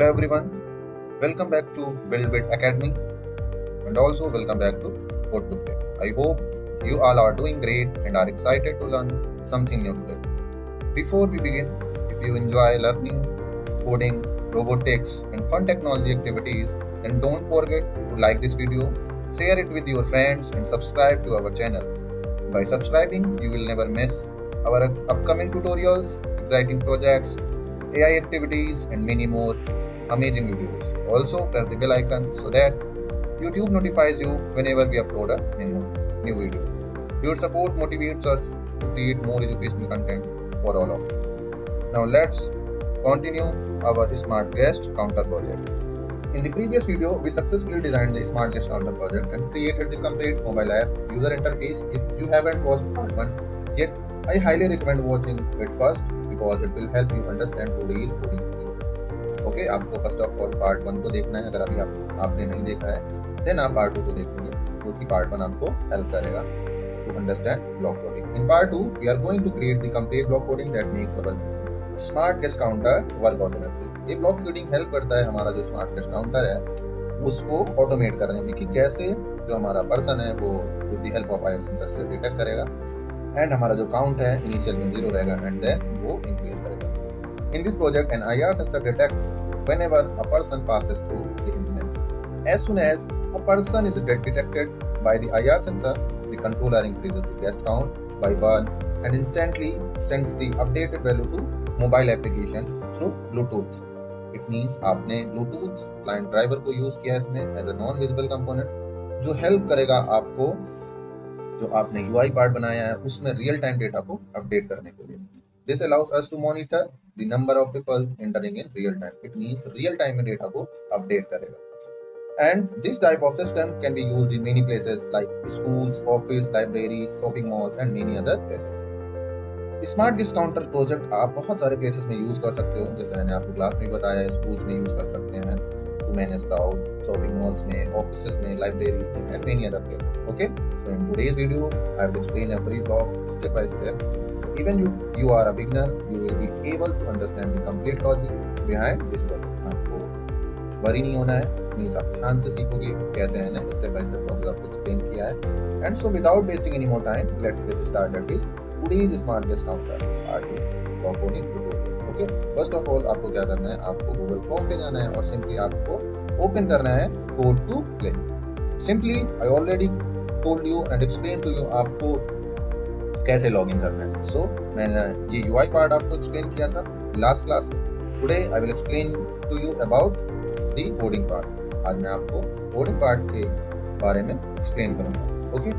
Hello everyone, welcome back to BuildBit Academy and also welcome back to Code to Play. I hope you all are doing great and are excited to learn something new today. Before we begin, if you enjoy learning, coding, robotics and fun technology activities, then don't forget to like this video, share it with your friends and subscribe to our channel. By subscribing, you will never miss our upcoming tutorials, exciting projects, AI activities and many more amazing videos. Also press the bell icon so that YouTube notifies you whenever we upload a new video. Your support motivates us to create more educational content for all of you. Now let's continue our Smart Guest Counter project. In the previous video, we successfully designed the Smart Guest Counter project and created the complete mobile app user interface. If you haven't watched part 1 yet, I highly recommend watching it first because it will help you understand today's coding. Okay, आपको first of all part 1 को देखना है। अगर अभी आपने नहीं देखा है देन आप पार्ट 2 को देखेंगे, जो कि पार्ट 1 आपको हेल्प करेगा to understand block coding. In part 2 we are going to create the complete block coding that makes our smart guest counter work automatically. ये ब्लॉक कोडिंग हेल्प करता है हमारा जो स्मार्ट गेस्ट काउंटर है उसको automate करने में, कि कैसे जो हमारा पर्सन है वो with the help of IR sensor से डिटेक्ट करेगा एंड हमारा जो काउंट है इनिशियल में 0 रहेगा एंड देन वो इंक्रीज करेगा। In this project, an IR sensor detects whenever a person passes through the impedance. As soon as a person is detected by the IR sensor, the controller increases the guest count by 1 and instantly sends the updated value to mobile application through Bluetooth. It means आपने Bluetooth client driver को use किया इसमें as a non-visible component, जो help करेगा आपको जो आपने UI part बनाया है उसमें real time data को update करने के लिए। This allows us to monitor the number of people entering in real time. It means real time में data को update करेगा. And this type of system can be used in many places like schools, office, libraries, shopping malls and many other places. Smart guest counter project आप बहुत सारे places में use कर सकते हो, जैसे मैंने आपको क्लास में बताया, स्कूल्स में यूज कर सकते हैं, to manage crowd, shopping malls में, ऑफिसेस में, लाइब्रेरीज में and many other places. Okay, so in today's video I will explain every block step by step, so even you are a beginner, you will be able to understand the complete logic behind this project. आपको worry नहीं होना है, means आप ध्यान से सीखोगे कैसे है ना, स्टेप बाय स्टेप प्रोसेस आपको एक्सप्लेन किया है। And so without wasting any more time, let's get started with today's smart guest counter part 2 block coding tutorial. Okay, first of all आपको क्या करना है, आपको गूगल क्रोम पे जाना है और सिंपली आपको ओपन करना है code to play. Simply I already told you and explain to you आपको कैसे लॉगिन करना है। सो मैंने ये यूआई पार्ट आपको एक्सप्लेन किया था लास्ट क्लास में। Today I will explain to you about the coding part. आज मैं आपको कोडिंग पार्ट के बारे में एक्सप्लेन करूंगा। Okay,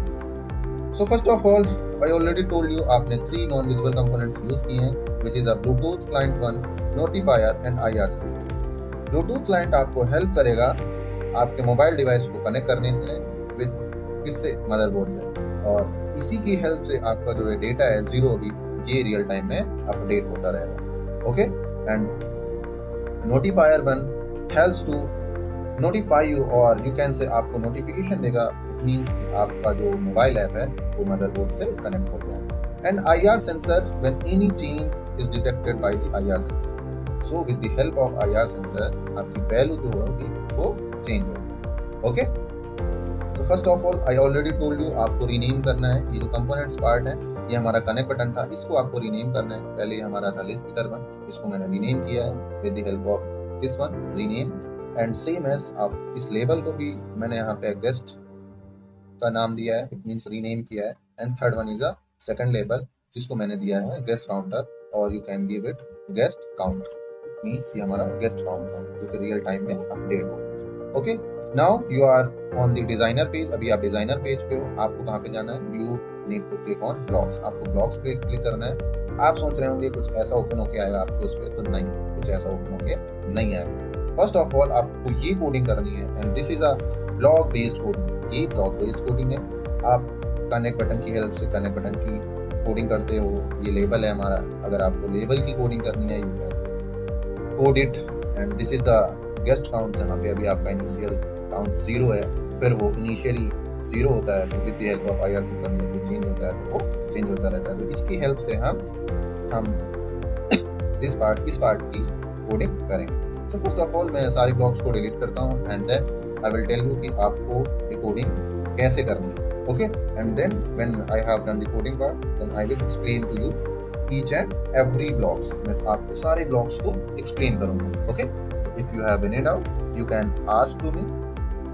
so first of all I already told you आपने 3 नॉन विजिबल कंपोनेंट्स यूज किए हैं, which is a Bluetooth client 1, notifier and IR sensor. Bluetooth client आपको हेल्प करेगा आपके मोबाइल डिवाइस को कनेक्ट करने से विद किससे, मदरबोर्ड से, और इसी की हेल्प से आपका जो डेटा है 0 भी ये रियल टाइम में अपडेट होता रहेगा। Okay, and notifier 1 helps to notify you, और यू कैन से आपको नोटिफिकेशन देगा। इट मींस कि आपका जो मोबाइल ऐप है वो मदरबोर्ड से कनेक्ट हो गया है। And IR sensor, when any change is detected by the IR sensor, so with the help of IR sensor आपकी वैल्यू जो होगी वो चेंज होगी। ओके, तो first of all I already told you आपको रीनेम करना है। ये जो कंपोनेंट्स पार्ट है, ये हमारा कनेक्ट बटन था, इसको आपको रीनेम करना है। पहले हमारा था स्पीकर 1, इसको मैंने रीनेम किया है with the help of this one, rename. And same as आप इस लेबल को भी मैंने यहाँ पे गेस्ट का नाम दिया है, इट मींस रीनेम किया है। And third one is a second label जिसको मैंने दिया है गेस्ट काउंटर, और you can give it guest count. It means ये हमारा गेस्ट काउंट है जो कि रियल टाइम में अपडेट हो। Okay, now you are on the designer page. अभी आप डिजाइनर पेज पे हो, आपको कहाँ पे जाना है, you need to click on blocks. आपको ब्लॉक्स पे क्लिक करना है। आप सोच रहे होंगे कुछ ऐसा ओपन होके आएगा आपके उस पर, तो नहीं, कुछ ऐसा ओपन होके नहीं आएगा। फर्स्ट ऑफ ऑल आपको ये कोडिंग करनी है, and this is a block based coding. ये ब्लॉक बेस्ड कोडिंग है। आप कनेक्ट बटन की हेल्प से कनेक्ट बटन की कोडिंग करते हो। ये लेबल है हमारा, अगर आपको लेबल की कोडिंग करनी है you can code it. And this is the guest count, जहाँ पे अभी आपका इनिशियल काउंट 0 है, फिर वो इनिशियली 0 होता है, तो with the help of IR sensor में चेंज होता है, तो वो चेंज होता रहता है। तो इसकी हेल्प से हम इस पार्ट की कोडिंग करेंगे। तो फर्स्ट ऑफ ऑल मैं सारी ब्लॉक्स को डिलीट करता हूँ and then I will tell you कि आपको कोडिंग कैसे करनी है. Okay, and then when I have done the coding part then I will explain to you each and every blocks. मैं आपको सारे ब्लॉक्स को एक्सप्लेन करूंगा. Okay, so if you have any doubt you can ask to me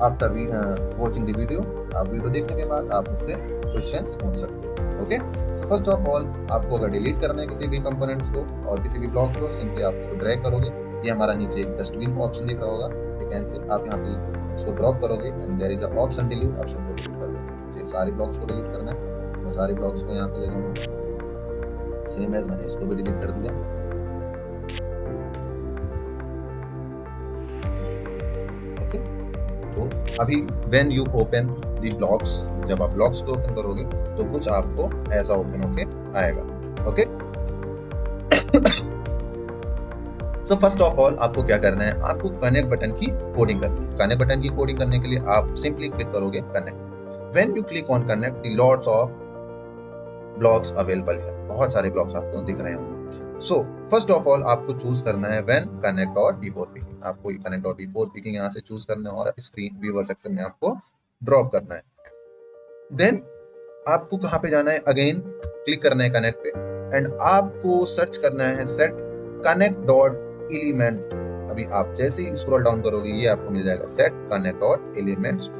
after watching the video. आप video देखने के बाद आप मुझसे क्वेश्चंस पूछ सकते हो. ओके, तो फर्स्ट ऑफ ऑल आपको अगर डिलीट करना है किसी भी कंपोनेंट्स को और किसी भी ब्लॉक को, सिंपली आप उसको ड्रैग करोगे. ये हमारा नीचे एक डस्टबिन का ऑप्शन दिख रहा होगा, यू कैन सी. आप यहाँ पे इसको ड्रॉप करोगे and there is a option delete, option को डिलीट कर दो. मुझे सारे ब्लॉक्स को डिलीट करना है, मैं सारे ब्लॉक्स को यहाँ पे ले जाऊंगा. सेम एज मैंने इसको भी डिलीट कर दिया. ओके, तो अभी when you open the blocks, जब आप ब्लॉक्स को ओपन करोगे तो कुछ आपको ऐसा ओपन होके आएगा. Okay, so first of all आपको क्या करना है, आपको कनेक्ट बटन की कोडिंग करनी है. कनेक्ट बटन की कोडिंग करने के लिए आप सिंपली क्लिक करोगे connect. When you click on connect the lots of blocks available है, बहुत सारे ब्लॉक्स आपको दिख रहे होंगे. सो फर्स्ट ऑफ ऑल आपको चूज करना है when connect dot before picking. आपको कनेक्ट डॉट बिफोर पिकिंग यहाँ से चूज करना है और स्क्रीन व्यूअर सेक्शन में आपको ड्रॉप करना है. देन आपको कहाँ पे जाना है, अगेन क्लिक करना है कनेक्ट पे एंड आपको सर्च करना है सेट कनेक्ट डॉट एलिमेंट. अभी आप जैसे ही स्क्रॉल डाउन करोगे ये आपको मिल जाएगा सेट कनेक्ट डॉट एलिमेंट्स.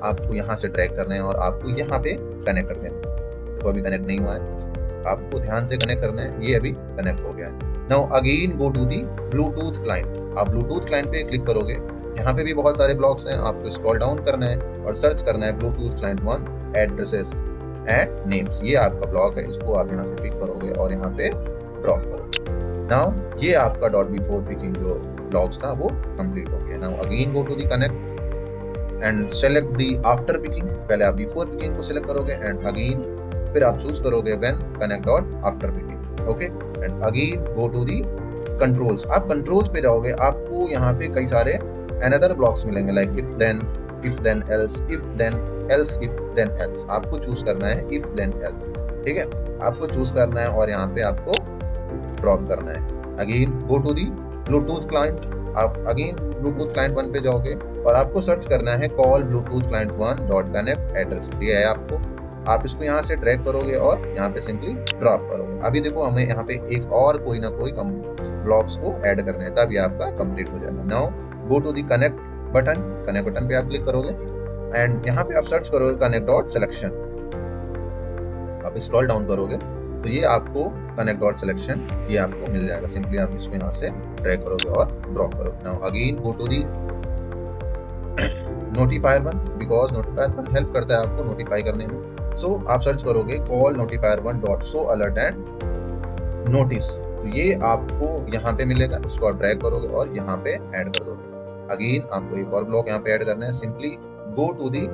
आपको यहाँ से ड्रैग करना है और आपको यहाँ पे कनेक्ट कर देना. तो अभी कनेक्ट नहीं हुआ है, आपको ध्यान से कनेक्ट करना है. ये अभी कनेक्ट हो गया है. Now again go to the Bluetooth client. आप ब्लूटूथ क्लाइंट पे क्लिक करोगे, यहाँ पे भी बहुत सारे ब्लॉक्स हैं. आपको स्क्रॉल डाउन करना है और सर्च करना है Bluetooth client 1 addresses and names. ये आपका ब्लॉक है, इसको आप यहाँ से पिक करोगे और यहाँ पे ड्रॉप करोगे. नाउ ये आपका डॉट बिफोर पिकिंग जो ब्लॉक्स था वो कंप्लीट हो गया. Now again go to the connect and select the after picking. पहले आप बिफोर पिकिंग को सिलेक्ट करोगे एंड अगेन फिर आप चूज करोगे when connect dot after picking. Okay, and again go to the controls. आप कंट्रोल्स पे जाओगे, आपको यहाँ पे कई सारे अनदर ब्लॉक्स मिलेंगे like if then else, if then else. आपको चूज करना है इफ देन एल्स. ठीक है, आपको चूज करना है और यहाँ पे आपको ड्रॉप करना है. Again go to the Bluetooth client. आप अगेन ब्लूटूथ क्लाइंट 1 पे जाओगे और आपको सर्च करना है call Bluetooth client 1 dot connect address. ये है आपको, आप इसको यहाँ से ड्रैग करोगे और यहाँ पे सिंपली ड्रॉप करोगे. अभी देखो हमें यहाँ पे एक और कोई ना कोई ब्लॉक्स को ऐड करने हैं, तब ये आपका कंप्लीट हो जाएगा. Now go to the connect button. Connect button पे आप क्लिक करोगे एंड यहाँ पे आप सर्च करोगे कनेक्ट डॉट सिलेक्शन. आप स्क्रॉल डाउन करोगे तो ये आपको कनेक्ट डॉट सिलेक्शन ये आपको मिल जाएगा. सिंपली आप इसको यहाँ से ड्रैग करोगे और ड्रॉप करोगे. Now again go to the notifier 1 because notifier 1 help करता है आपको नोटिफाई करने में. सो आप सर्च करोगे call notifier 1 dot show alert and notice. तो ये आपको यहाँ पे मिलेगा, इसको आप ड्रैग करोगे और यहाँ पे ऐड कर दोगे. अगेन आपको एक और ब्लॉक यहाँ पे ऐड करना है. Simply go to the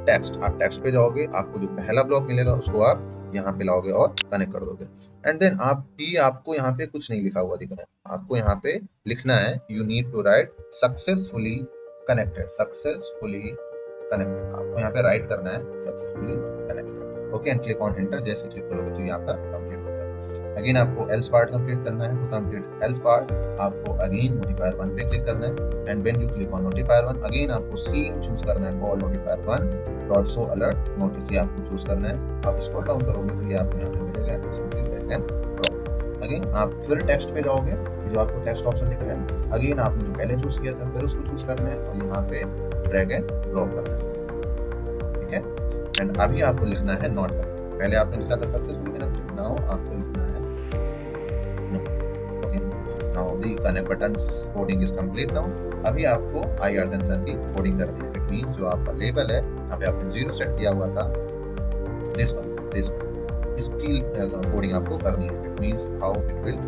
text. आप टेक्स्ट पे जाओगे, आपको जो पहला ब्लॉक मिलेगा उसको आप यहाँ पे लाओगे और कनेक्ट कर दोगे. एंड देन आपको यहाँ पे कुछ नहीं लिखा हुआ दिख रहा है, आपको यहाँ पे लिखना है you need to write successfully connected. Successfully connected आपको यहाँ पे राइट करना है successfully connected. Okay, and click on enter. जैसे क्लिक करोगे तो ये आपका कंप्लीट हो जाएगा. अगेन आपको एल्स पार्ट कंप्लीट करना है. टू कंप्लीट एल्स पार्ट आपको अगेन नोटिफायर 1 पे क्लिक करना है and when you click on notifier 1 again आपको सेम चूज करना है call notifier 1 dot show alert notice. ये आपको चूज करना है. आप स्क्रॉल डाउन करोगे तो ये आपको यहाँ पे मिलेगा simply drag and drop. Again आप फिर टेक्स्ट पे जाओगे, जो आपको टेक्स्ट ऑप्शन दिख रहा है अगेन आपने जो पहले चूज किया था फिर उसको चूज करना है और यहाँ पे ड्रैग एंड ड्रॉप करना है. ठीक है, एंड अभी आपको लिखना है नॉट. पहले आपने लिखा था सक्सेसफुली कनेक्टेड, नाउ आपको लिखना है no. Okay, now the connect buttons coding is complete. Now अभी आपको IR सेंसर की कोडिंग करनी है. इट मींस जो आपका लेबल है यहाँ पे आपने 0 सेट किया हुआ था, दिस वन इसकी कोडिंग आपको करनी है. It means how it will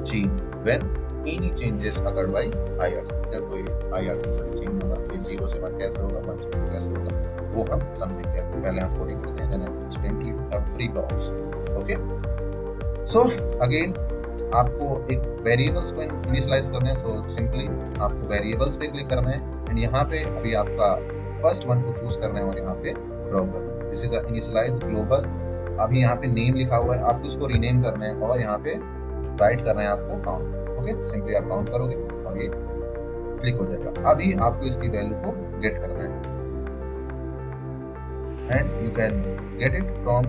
change when any changes occurred by IR. जब कोई IR सेंसर चेंज होगा तो 0 से 1 कैसे होगा, 1 से 2 कैसे होगा, वो हम समझेंगे. पहले हम कोडिंग करते हैं, then I explain to you every blocks. Okay, so again आपको एक वेरिएबल्स को इनिशियलाइज करना है. सो सिंपली आपको वेरिएबल्स पे क्लिक करना है एंड यहाँ पे अभी आपका फर्स्ट वन को चूज करना है और यहाँ पे ड्रॉप करना है. This is a initialize global. अभी यहाँ पे नेम लिखा हुआ है, आपको उसको रीनेम करना है और यहाँ पे राइट करना है आपको काउंट. ओके, सिंपली आप काउंट करोगे और ये क्लिक हो जाएगा। अभी आपको इसकी वैल्यू को गेट करना है and you can get it from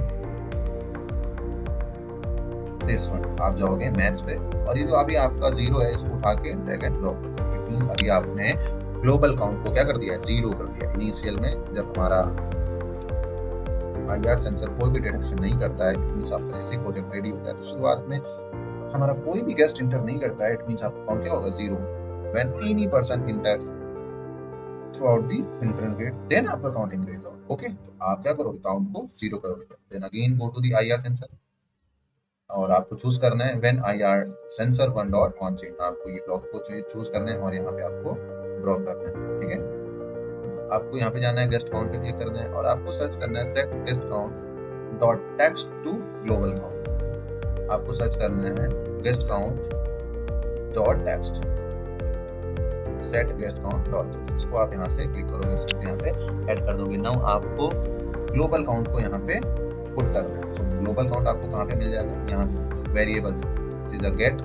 this one. आप जाओगे मैथ्स पे और ये जो अभी आपका 0 है इसको उठा के ड्रैग एंड ड्रॉप कर दो। इट मींस अभी आपने ग्लोबल काउंट को क्या कर दिया है, 0 कर दिया। इनिशियल में जब हमारा आईआर सेंसर कोई भी डिटेक्शन नहीं करता है, इट मींस आपका जैसे प्रोजेक्ट रेडी होता है तो शुरुआत में हमारा कोई भी गेस्ट इंटर नहीं करता है, इट मींस आपका काउंट क्या होगा, 0। When any person enters throughout the entrance gate then आपका काउंट इंक्रीज होगा। ओके, तो आप क्या करोगे, काउंट को 0 करोगे। Then again go to the IR sensor और आपको चूज करना है when IR sensor one dot on change. आपको ये ब्लॉक को चूज करना है और यहाँ पे आपको ड्रॉप करना है। ठीक है, आपको यहाँ पे जाना है, गेस्ट काउंट पे क्लिक करना है और आपको सर्च करना है set guest count dot text to global count. आपको सर्च करना है guest count dot text, set guest count dot text. इसको आप यहाँ से क्लिक करोगे, इसको यहाँ पे ऐड कर दोगे। नाउ आपको ग्लोबल काउंट को यहाँ पे पुट करना है। तो ग्लोबल काउंट आपको कहाँ पे मिल जाएगा, यहाँ से वेरिएबल्स इज अ गेट।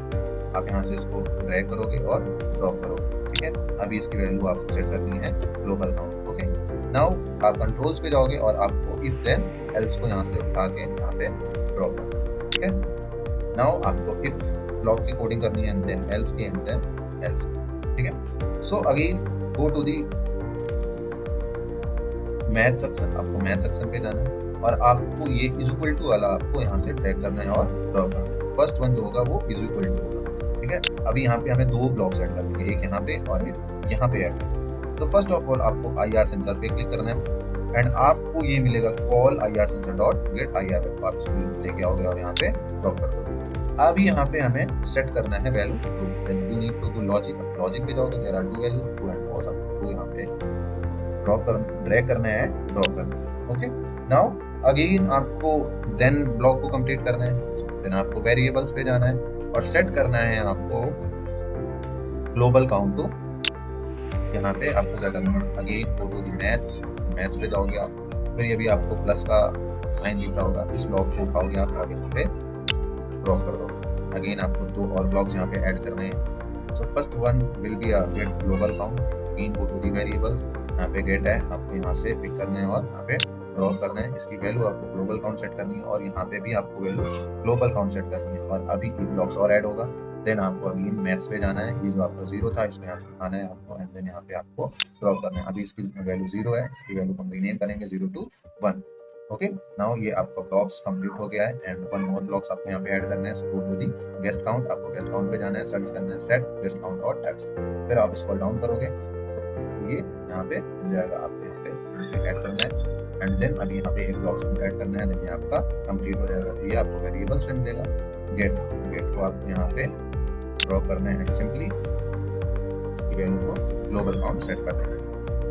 आप यहाँ से इसको ड्रैग करोगे और ड्रॉप करोगे। ठीक है, अभी इसकी वैल्यू आपको सेट करनी है ग्लोबल काउंट। ओके, नाउ आप कंट्रोल्स पे जाओगे और आपको इफ देन एल्स को यहाँ से उठा के यहाँ पे ड्रॉप करना है। ठीक है, नाउ आपको इफ ब्लॉक की कोडिंग करनी है एंड देन एल्स की एंड देन एल्स। ठीक है, so again go to the math section. आपको मैथ सेक्शन पे जाना है और आपको ये इज इक्वल टू वाला आपको यहाँ से ड्रैग करना है और ड्रॉप करना है। फर्स्ट वन जो होगा वो इज इक्वल टू होगा। ठीक है, अभी यहाँ पे हमें दो ब्लॉक्स ऐड करने हैं, एक यहाँ पे और एक यहाँ पे ऐड करना है। तो फर्स्ट ऑफ ऑल आपको आईआर सेंसर पे क्लिक करना है एंड आपको ये मिलेगा call IR sensor dot gate IR पे। आप इसको लेके आओगे और यहाँ पे ड्रॉप कर दोगे। अब यहाँ पे हमें सेट करना है value true. Then you need to do logic. Logic पे जाओगे, there are two values true and false. आपको ट्रू यहाँ पे ड्रैग करना है, ड्रॉप करना है। ओके, नाउ अगेन आपको देन ब्लॉक को कंप्लीट करना है। देन आपको वेरिएबल्स पे जाना है और सेट करना है आपको ग्लोबल काउंट टू। यहाँ पे आपको क्या करना है, again go to the maths पे जाओगे आप, फिर ये भी आपको प्लस का साइन दिख रहा होगा, इस ब्लॉक को उठाओगे आप और यहाँ पे ड्रॉप कर दोगे। अगेन आपको दो और ब्लॉक्स यहाँ पे ऐड करने हैं। So first one will be a get global count. Again go to the variables, यहाँ पे गेट है, आपको यहाँ से पिक करना है और यहाँ पे ड्रॉप करना है। इसकी वैल्यू आपको ग्लोबल काउंट सेट करनी है और यहाँ पे भी आपको वैल्यू ग्लोबल काउंट सेट करनी है और अभी ये ब्लॉक्स और ऐड होगा। देन आपको अगेन मैथ्स पे जाना है, ये जो आपका 0 था इसको यहाँ से उठाना है आपको एंड देन यहाँ पे आपको ड्रॉप करना है। अभी इसकी वैल्यू 0 है, इसकी वैल्यू हम रीनेम करेंगे 0 to 1। ओके, नाउ ये आपका ब्लॉक्स कंप्लीट हो गया है एंड वन मोर ब्लॉक्स आपको यहाँ पे ऐड करना है। So go to the guest count. आपको गेस्ट काउंट पे जाना है, सर्च करना है set guest count dot text. फिर आप स्क्रॉल डाउन करोगे तो ये यहाँ पे मिल जाएगा, आपको यहाँ पे ऐड करना है एंड देन अभी यहाँ पे एक ब्लॉक्स ऐड करना है। देन ये आपका कंप्लीट हो जाएगा। तो ये आपको वेरिएबल्स में मिलेगा। गेट को आपको यहाँ पे ड्रॉप करना है एंड सिंपली इसकी वैल्यू को ग्लोबल काउंट सेट कर देना है।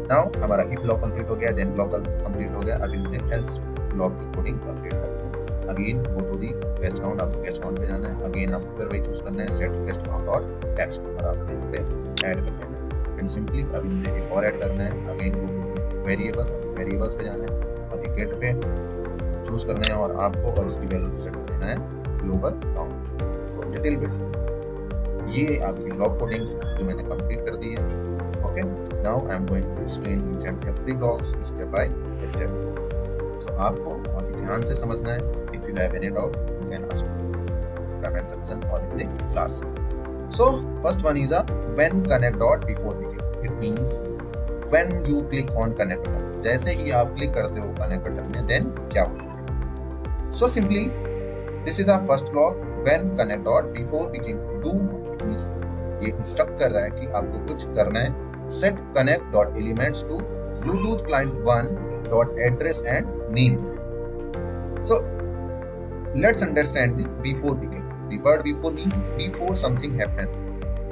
नाउ हमारा इफ ब्लॉक कंप्लीट हो गया, देन ब्लॉक कंप्लीट हो गया। अभी मुझे एल्स ब्लॉक की कोडिंग कंप्लीट करनी है। Again go to the guest count. आपको गेस्ट काउंट पे जाना है। अगेन आपको फिर वही चूज करना है set guest count dot text और आपको यहाँ पे ऐड कर देना है एंड सिंपली अभी मुझे एक और ऐड करना है। अगेन गो टू वेरिएबल्स पे जाना है और गेट पे चूज करना है और आपको और इसकी वैल्यू सेट कर देना है ग्लोबल काउंट। तो लिटिल बिट ये आपकी ब्लॉक कोडिंग जो मैंने कंप्लीट कर दी है। Okay, now I am going to explain each and every block step by step. तो आपको बहुत ही ध्यान से समझना है। If you have any doubt you can ask comment section और in the class. So first one is a when connect dot before begin. It means when you click on connect button, जैसे ही आप click करते हो connect button में then क्या होगा। So simply this is our first block when connect dot before begin do. ये instruct कर रहा है कि आपको कुछ करना है। set connect dot elements to bluetooth client 1 dot address and names. So let's understand the before begin. The word before means before something happens.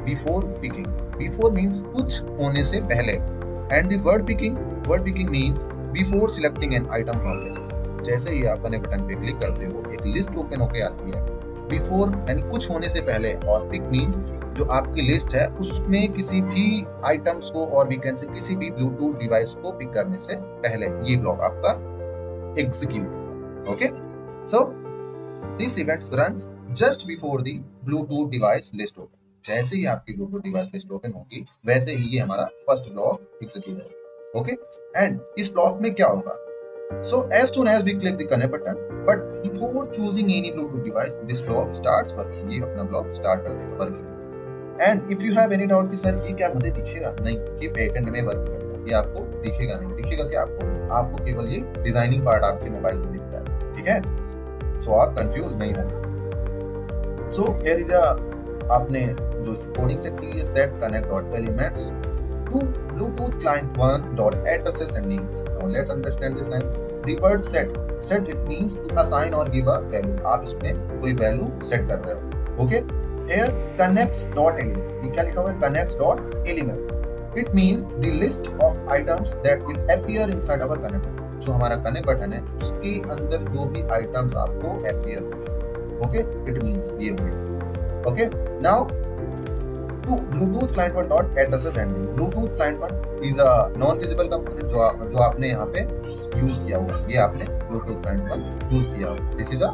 Before begin, before means कुछ होने से पहले and the word picking means before selecting an item from list. जैसे ही आप connect button पे click करते हो एक लिस्ट ओपन होके आती है। बिफोर यानी कुछ होने से पहले और पिक मीन्स जो आपकी लिस्ट है उसमें किसी भी आइटम्स को और वी कैन से किसी भी ब्लूटूथ डिवाइस को पिक करने से पहले ये ब्लॉक आपका एग्जीक्यूट होगा। Okay, so this events run just before the Bluetooth device list open. जैसे ही आपकी ब्लूटूथ डिवाइस लिस्ट ओपन होगी वैसे ही ये हमारा फर्स्ट ब्लॉक एग्जीक्यूट होगा। ओके, एंड इस ब्लॉक में क्या होगा? So as soon as we click the connect button, but before choosing any Bluetooth device, this block starts working. ये अपना ब्लॉक स्टार्ट कर देगा working. And if you have any doubt कि sir ये क्या मुझे दिखेगा? नहीं, ये बैकएंड में वर्क करता है, ये आपको दिखेगा नहीं। दिखेगा क्या आपको केवल ये डिजाइनिंग पार्ट आपके मोबाइल में दिखता है, ठीक है? सो आप कंफ्यूज नहीं होंगे। सो हियर इज आपने जो कोडिंग सेट की है, set connect dot elements to Bluetooth client 1 dot addresses and names. Now let's understand this line. The word set it means to assign or give a value. आप इसमें कोई value set कर रहे हो, okay? Here connects dot element. ये क्या लिखा हुआ है? Connects dot element. It means the list of items that will appear inside our connect button. जो हमारा connect button है उसके अंदर जो भी items आपको appear होंगे, okay? It means ये हुए, okay? Now to Bluetooth client 1 dot addresses and name. Bluetooth client 1 is a non-visible component जो आपने यहाँ पे यूज किया हुआ, ये आपने Bluetooth client 1 यूज किया हुआ। This is a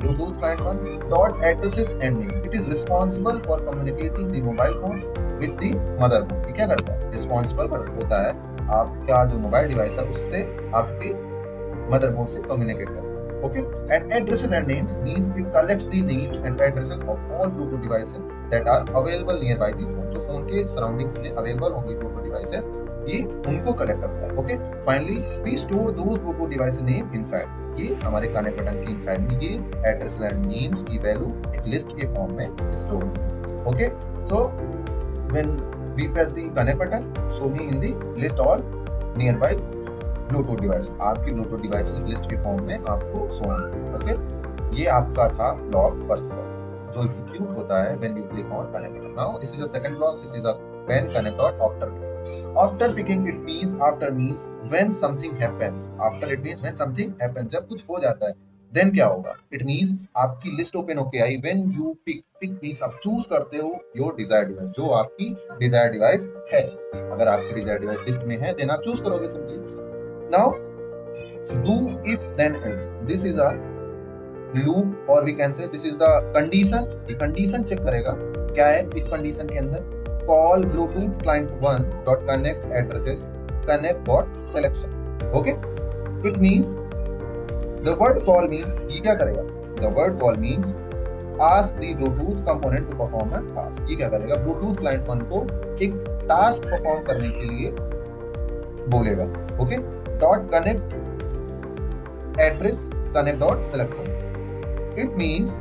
Bluetooth client 1 dot addresses and name. It is responsible for communicating the mobile phone with the motherboard. ये क्या करता है? Responsible होता है आपका जो मोबाइल डिवाइस है उससे आपके मदरबोर्ड से कम्युनिकेट करता है। Okay, and addresses and names means it collects the names and addresses of all Bluetooth devices that are available nearby the phone. जो फोन के सराउंडिंग्स में अवेलेबल होंगी Bluetooth devices, ये उनको कलेक्ट करता है। Okay, finally we store those Bluetooth device name inside. ये हमारे कनेक्ट बटन के इनसाइड में ये एड्रेस एंड नेम्स की वैल्यू एक लिस्ट के फॉर्म में स्टोर होगी। Okay, so when we press the connect button, show me in the list all nearby Bluetooth device. आपकी ब्लूटूथ डिवाइसेस लिस्ट के फॉर्म में आपको शो होंगे। ओके, ये आपका था ब्लॉक फर्स्ट ब्लॉक जो एग्जीक्यूट होता है when you click on connect button. Now this is a second block, this is a when connect dot after picking. It means after means when something happens. After it means when something happens, जब कुछ हो जाता है then क्या होगा? It means आपकी list open होके आई, when you pick means आप चूज करते हो योर डिजायर्ड डिवाइस, जो आपकी डिजायर्ड डिवाइस है। अगर आपकी डिजायर्ड डिवाइस लिस्ट में है देन आप चूज करोगे simply. Now, do if then else. This is a loop or we can say this is the condition. ये condition check करेगा क्या है इस condition के अंदर? Call Bluetooth client 1 dot connect addresses connect dot selection. Okay? It means the word call means ये क्या करेगा? The word call means ask the Bluetooth component to perform a task. ये क्या करेगा? Bluetooth client 1 को एक task perform करने के लिए बोलेगा। Okay? Dot connect address connect dot selection. It means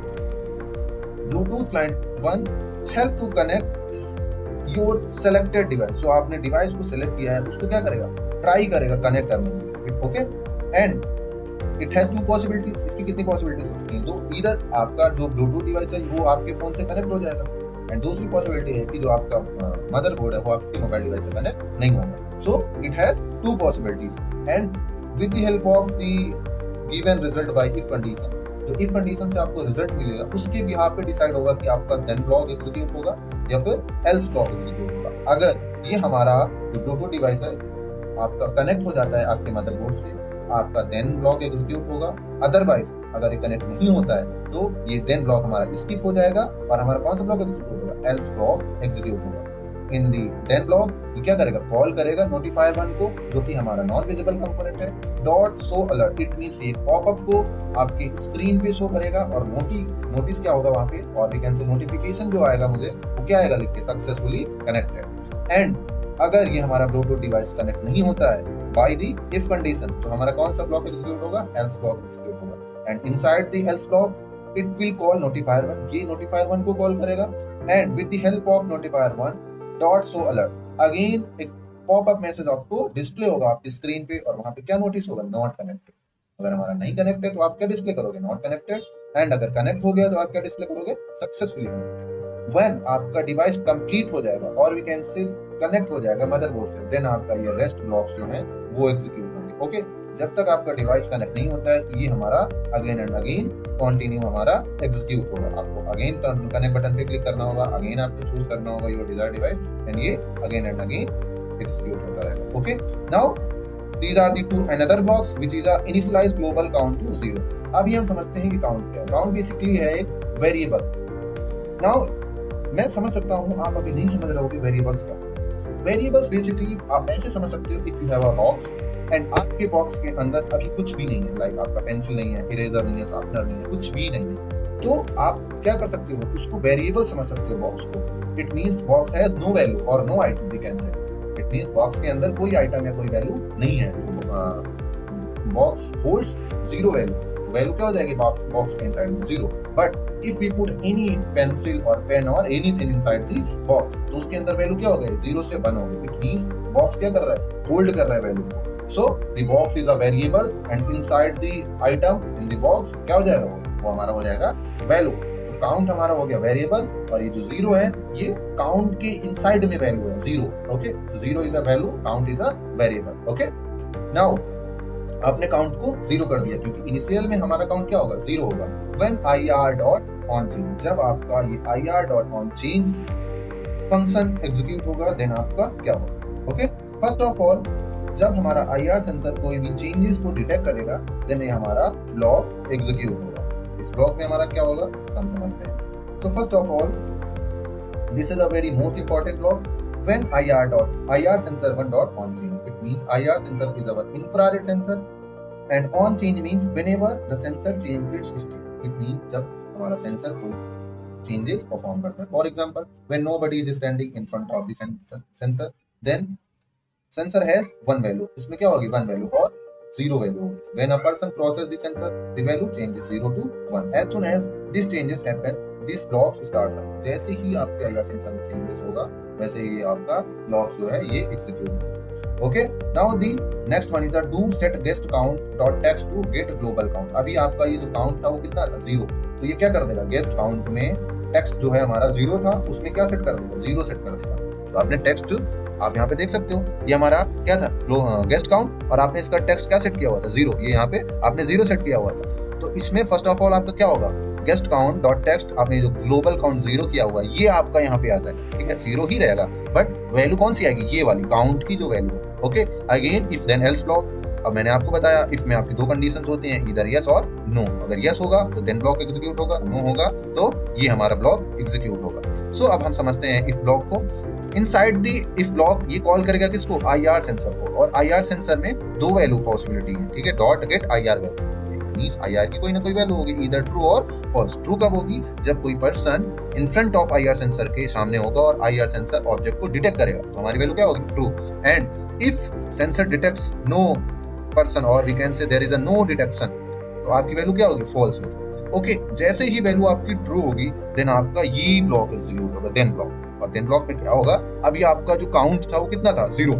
Bluetooth client 1 help to connect your selected device. जो आपने डिवाइस को सिलेक्ट किया है उसको क्या करेगा? ट्राई करेगा कनेक्ट करने के लिए। Okay, and it has to possibilities. इसकी कितनी पॉसिबिलिटीज हो सकती हैं? तो इधर आपका जो ब्लूटूथ डिवाइस है वो आपके फोन से कनेक्ट हो जाएगा, एंड दूसरी पॉसिबिलिटी है कि जो आपका मदरबोर्ड है वो आपके मोबाइल डिवाइस से कनेक्ट नहीं होगा। So it has two possibilities, and with the help of the given result by if condition, जो if condition से आपको रिजल्ट मिलेगा उसके भी यहाँ पे डिसाइड होगा कि आपका then ब्लॉक एग्जीक्यूट होगा या फिर else ब्लॉक एग्जीक्यूट होगा। अगर ये हमारा जो ब्लूटूथ डिवाइस है आपका कनेक्ट हो जाता है आपके मदरबोर्ड से, आपका then ब्लॉक एग्जीक्यूट होगा। अदरवाइज अगर ये कनेक्ट नहीं होता है तो ये then ब्लॉक हमारा स्किप हो जाएगा और हमारा कौन सा ब्लॉक एग्जीक्यूट होगा? else ब्लॉक एग्जीक्यूट होगा। इन दी then ब्लॉक ये क्या करेगा? कॉल करेगा नोटिफायर 1 को जो कि हमारा नॉन विजिबल कंपोनेंट है। Dot show alert, it means ये पॉपअप को आपकी स्क्रीन पे शो करेगा और नोटिस क्या होगा वहां पे, और वी कैन से नोटिफिकेशन जो आएगा मुझे वो क्या आएगा? लिख के सक्सेसफुली कनेक्टेड। एंड अगर ये हमारा ब्लूटूथ डिवाइस कनेक्ट नहीं होता है बाय द इफ कंडीशन तो हमारा कौन सा ब्लॉक एग्जीक्यूट होगा? एल्स ब्लॉक एग्जीक्यूट होगा। And inside the else block it will call notifier 1, ये नोटिफायर 1 को कॉल करेगा। And with the help of notifier 1 dot show alert, again एक पॉपअप मैसेज आपको डिस्प्ले होगा आपकी स्क्रीन पे और वहां पे क्या नोटिस होगा? Not connected. अगर हमारा नहीं कनेक्ट है तो आप क्या डिस्प्ले करोगे? Not connected. एंड अगर कनेक्ट हो गया तो आप क्या डिस्प्ले करोगे? Successfully connected. व्हेन आपका डिवाइस कंप्लीट हो जाएगा और वी कैन से कनेक्ट हो जाएगा मदरबोर्ड से, देन आपका ये रेस्ट ब्लॉक्स जो हैं वो एग्जीक्यूट होंगे। ओके, जब तक आपका डिवाइस कनेक्ट नहीं होता है तो ये हमारा अगेन एंड अगेन कंटिन्यू हमारा एग्जीक्यूट होगा। आपको अगेन कनेक्ट बटन पे क्लिक करना होगा, अगेन आपको चूज करना होगा योर डिजायर्ड डिवाइस, एंड ये अगेन एंड अगेन एग्जीक्यूट होता रहेगा। Okay, now these are the two another blocks which is a initialize global count to 0। अभी हम समझते हैं कि काउंट क्या है। काउंट बेसिकली है एक वेरिएबल। नाउ मैं समझ सकता हूँ आप अभी नहीं समझ रहे होगे वेरिएबल्स का। वेरिएबल्स बेसिकली आप ऐसे समझ सकते हो, if you have a box and आपके बॉक्स के अंदर अभी कुछ भी नहीं है, लाइक आपका पेंसिल नहीं है, इरेजर नहीं है, शार्पनर नहीं है, कुछ भी नहीं है, तो आप क्या कर सकते हो, उसको वेरिएबल समझ सकते हो बॉक्स को। It means box has no value और no item, we can say. It means box के अंदर कोई आइटम या कोई वैल्यू नहीं है, तो बॉक्स होल्ड्स जीरो वैल्यू। तो वैल्यू क्या हो जाएगी बॉक्स के इनसाइड में? Zero. But if we put any pencil और पेन और एनीथिंग इनसाइड द बॉक्स, तो उसके अंदर वैल्यू क्या हो गई? जीरो से वन हो गई। इट मींस बॉक्स क्या कर रहा है? होल्ड कर रहा है वैल्यू को। So the box is a variable and inside the item in the box क्या हो जाएगा? वो हमारा हो जाएगा वैल्यू। तो काउंट हमारा हो गया वेरिएबल, और ये जो जीरो है ये काउंट के इनसाइड में वैल्यू है, zero. Okay, zero is a value, count is a variable. Okay, now आपने काउंट को जीरो कर दिया, क्योंकि इनिशियल में हमारा काउंट क्या होगा? जीरो होगा। व्हेन ir.onChange, जब आपका ये ir.onChange फंक्शन एग्जीक्यूट होगा, देन आपका क्या होगा? ओके, फर्स्ट ऑफ ऑल जब हमारा IR सेंसर कोई भी चेंजेस को डिटेक्ट करेगा, देन ये हमारा ब्लॉक एग्जीक्यूट होगा। इस ब्लॉक में हमारा क्या होगा हम समझते हैं। तो first of all this is a very most important block. When IR sensor 1.onChange, it means IR sensor is our infrared sensor and onChange means whenever the sensor change its state. It means जब हमारा sensor कोई changes perform करता है। For example, when nobody is standing in front of the sensor, then sensor has one value, इसमें क्या होगी? one value और zero value होगी। When a person crosses the sensor, the value changes 0 to 1. As soon as these changes happen, this blocks start running. जैसे ही आपके IR sensor में changes होगा, वैसे ही आपका blocks जो है ये execute होगा। Okay, now the next one is a do set guest count dot text to get global count। अभी आपका ये जो count था वो कितना था? 0। तो ये क्या कर देगा? guest count में text जो है हमारा 0 था, उसमें क्या सेट कर देगा? 0 सेट कर देगा। तो आपने टेक्स्ट आप यहाँ पे देख सकते हो, ये हमारा क्या था? गेस्ट काउंट, और आपने इसका टेक्स्ट क्या सेट किया हुआ था? 0। ये यहाँ पे आपने 0 सेट किया हुआ था। तो इसमें फर्स्ट ऑफ ऑल आपका क्या होगा? गेस्ट काउंट डॉट टेक्स्ट, आपने जो ग्लोबल काउंट 0 किया हुआ है ये आपका यहाँ पे आ जाएगा। ठीक है, 0 ही रहेगा, बट वैल्यू कौन सी आएगी? ये वाली काउंट की जो वैल्यू है। Okay, again if then else block. अब मैंने आपको बताया इफ में आपकी दो कंडीशंस होती हैं, इधर यस और नो। अगर यस होगा तो देन ब्लॉक एग्जीक्यूट होगा, नो होगा तो ये हमारा ब्लॉक एग्जीक्यूट होगा। सो अब हम समझते हैं इफ ब्लॉक को। इनसाइड द इफ ब्लॉक ये कॉल करेगा किसको? IR सेंसर को। और IR सेंसर में दो वैल्यू पॉसिबिलिटी है। ठीक है, dot gate IR value means IR की कोई ना कोई वैल्यू होगी, इधर ट्रू और फॉल्स। ट्रू कब होगी? जब कोई person in front of IR sensor के सामने होगा और IR सेंसर ऑब्जेक्ट को डिटेक्ट करेगा, तो हमारी वैल्यू क्या होगी? True. And if sensor detects no person और we can say there is a no detection, तो आपकी वैल्यू क्या होगी? फॉल्स होगी। ओके, जैसे ही वैल्यू आपकी ट्रू होगी, देन आपका ये ब्लॉक एग्जीक्यूट होगा, देन ब्लॉक। और देन ब्लॉक में क्या होगा? अभी आपका जो काउंट था वो कितना था? 0।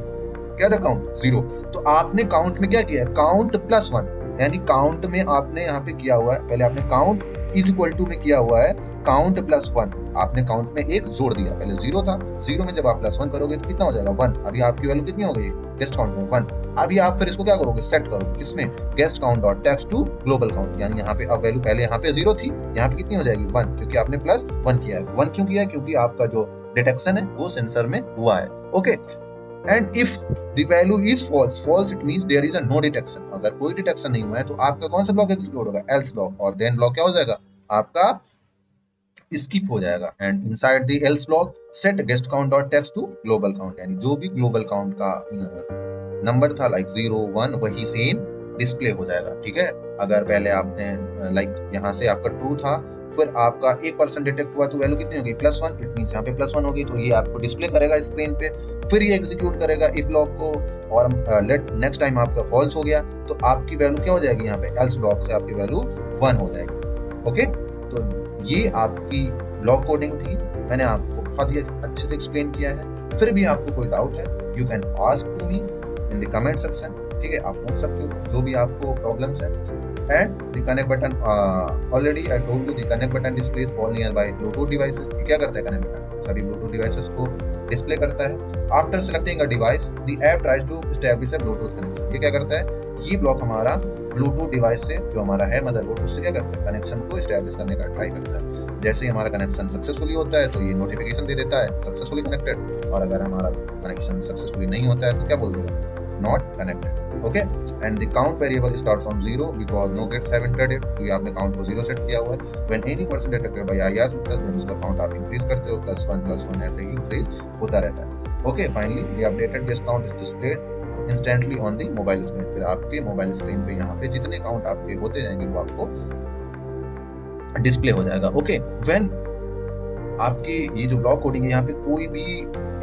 क्या था काउंट? 0। तो आपने काउंट में क्या किया? काउंट प्लस 1, यानी काउंट में आपने यहाँ पे किया हुआ है, पहले आपने काउंट इज इक्वल टू में किया हुआ है काउंट प्लस 1। आपने काउंट में एक जोड़ दिया, पहले 0 था, 0 में जब आप प्लस 1 करोगे तो कितना हो जाएगा? 1। अभी आपकी वैल्यू कितनी हो गई? गेस्ट काउंट में 1। अभी आप फिर इसको क्या करोगे? सेट करोगे किसमें? Guest count dot text to global count, यानी यहाँ पे अब वैल्यू पहले यहाँ पे 0 थी, यहाँ पे कितनी हो जाएगी? 1, क्योंकि आपने प्लस 1 किया है। 1 क्यों किया है? क्योंकि आपका जो डिटेक्शन है वो सेंसर में हुआ है। Okay, and if the value is false, false it means there is a no detection. अगर कोई डिटेक्शन नहीं हुआ है तो आपका कौन सा ब्लॉक एग्जीक्यूट होगा? Else block. और देन ब्लॉक क्या हो जाएगा? आपका स्किप हो जाएगा। And inside the else block set guest count dot text to global count, यानी जो भी ग्लोबल काउंट का नंबर था लाइक 0 1 वही सेम डिस्प्ले हो जाएगा। ठीक है, अगर पहले आपने लाइक यहाँ से आपका ट्रू था, फिर आपका 1% डिटेक्ट हुआ तो वैल्यू कितनी होगी? +1। इट मींस यहाँ पे +1 होगी, तो ये आपको डिस्प्ले करेगा स्क्रीन पे, फिर ये एग्जीक्यूट करेगा इफ ब्लॉक को। और लेट नेक्स्ट टाइम आपका फॉल्स हो गया तो आपकी वैल्यू क्या हो जाएगी? यहाँ पे एल्स ब्लॉक से आपकी वैल्यू 1 हो जाएगी। ओके, तो ये आपकी ब्लॉक कोडिंग थी, मैंने आपको बहुत ही अच्छे से एक्सप्लेन किया है। फिर भी आपको कोई डाउट है, you can ask to me in the comment section. ठीक है, आप पूछ सकते हो जो भी आपको प्रॉब्लम्स है। And the connect button, already I told you the connect button displays all nearby Bluetooth devices. ये क्या करता है? कनेक्ट बटन सभी ब्लूटूथ डिवाइसेस को डिस्प्ले करता है। After selecting a device the app tries to establish a Bluetooth connection. ये क्या करता है? ये ब्लॉक हमारा ब्लूटूथ डिवाइस से जो हमारा है मदरबोर्ड, उससे क्या करता है? कनेक्शन को एस्टैब्लिश करने का ट्राई करता है। जैसे ही हमारा कनेक्शन सक्सेसफुली होता है तो ये नोटिफिकेशन दे देता है सक्सेसफुली कनेक्टेड, और अगर हमारा कनेक्शन सक्सेसफुली नहीं होता है तो क्या बोल देगा? Not connected. Okay and the count variable start from 0 because no gates have entered it, क्योंकि आपने काउंट को 0 सेट किया हुआ है। When any person detected by IR sensor then उसका काउंट आप इंक्रीज करते हो, +1 ऐसे ही इंक्रीज होता रहता है। Okay finally the updated guest count is displayed instantly on the mobile screen. फिर आपके मोबाइल स्क्रीन पे यहाँ पे जितने काउंट आपके होते जाएंगे वो आपको डिस्प्ले हो जाएगा। ओके व्हेन आपकी ये जो ब्लॉक कोडिंग है यहाँ पे कोई भी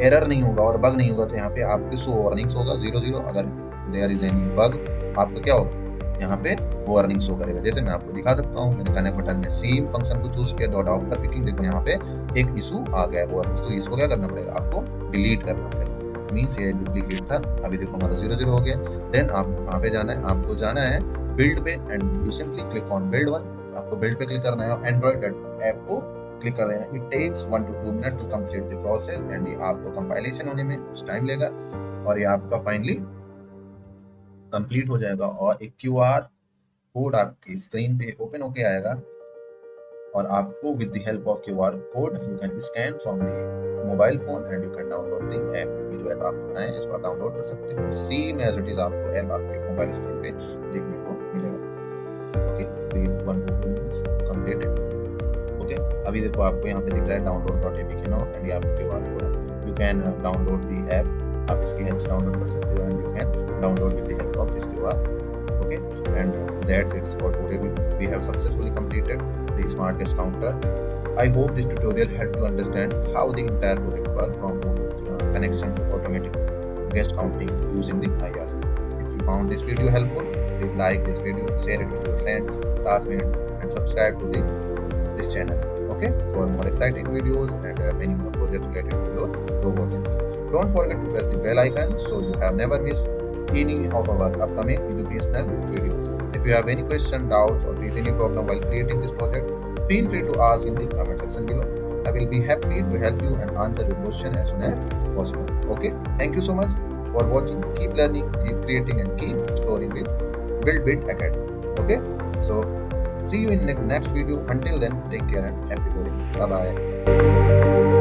एरर नहीं होगा और बग नहीं होगा, तो यहाँ पे आपके शो वार्निंग्स होगा 00। अगर देयर इज एनी बग आपका क्या होगा, यहाँ पे वार्निंग शो करेगा। जैसे मैं आपको दिखा सकता हूँ, मैंने कनेक्ट बटन में सेम फंक्शन को चूज किया, डॉट आफ्टर पिकिंग, देखो यहाँ पे एक इशू आ गया वार्निंग, तो इसको क्या करना पड़ेगा, आपको डिलीट करना पड़ेगा। मीन्स ये डुप्लीकेट था, अभी देखो हमारा 00 हो गया। देन आपको कहाँ पे जाना है, आपको जाना है बिल्ड पे and you simply click on build one. आपको बिल्ड पे क्लिक करना है और एंड्रॉइड ऐप को क्लिक कर देना। It takes 1 to 2 minute to complete the process and ये आपको कंपाइलेशन होने में कुछ टाइम लेगा और ये आपका फाइनली कंप्लीट हो जाएगा और एक क्यूआर कोड आपकी स्क्रीन पे ओपन होके आएगा और आपको with the help of QR code you can scan from the mobile phone and you can download the app. जो ऐप आप बनाए इसको आप डाउनलोड कर सकते हो, सेम एज इट इज आपको ऐप आपके मोबाइल स्क्रीन पे देखने को मिलेगा। Okay 1 to 2 minutes completed। Okay अभी देखो आपको यहाँ पे दिख रहा है download.apk now एंड ये आपके क्यूआर कोड है। You can download the app, आप इसकी हेल्प से डाउनलोड कर सकते हो and you can download with the help of this QR. Okay and that's it's for today. We have successfully completed the smart guest counter. I hope this tutorial helped you understand how the entire project works from connection to automatic guest counting using the IR system. If you found this video helpful, please like this video, share it with your friends, classmates, and subscribe to this channel. Okay, for more exciting videos and many more projects related to your robotics. Don't forget to press the bell icon so you have never missed any of our upcoming educational videos. If you have any question, doubts, or face any problem while creating this project, feel free to ask in the comment section below. I will be happy to help you and answer your question as soon as possible. Okay, thank you so much for watching. Keep learning, keep creating, and keep exploring with BuildBit Academy. Okay, so see you in the next video. Until then, take care and happy coding. Bye bye.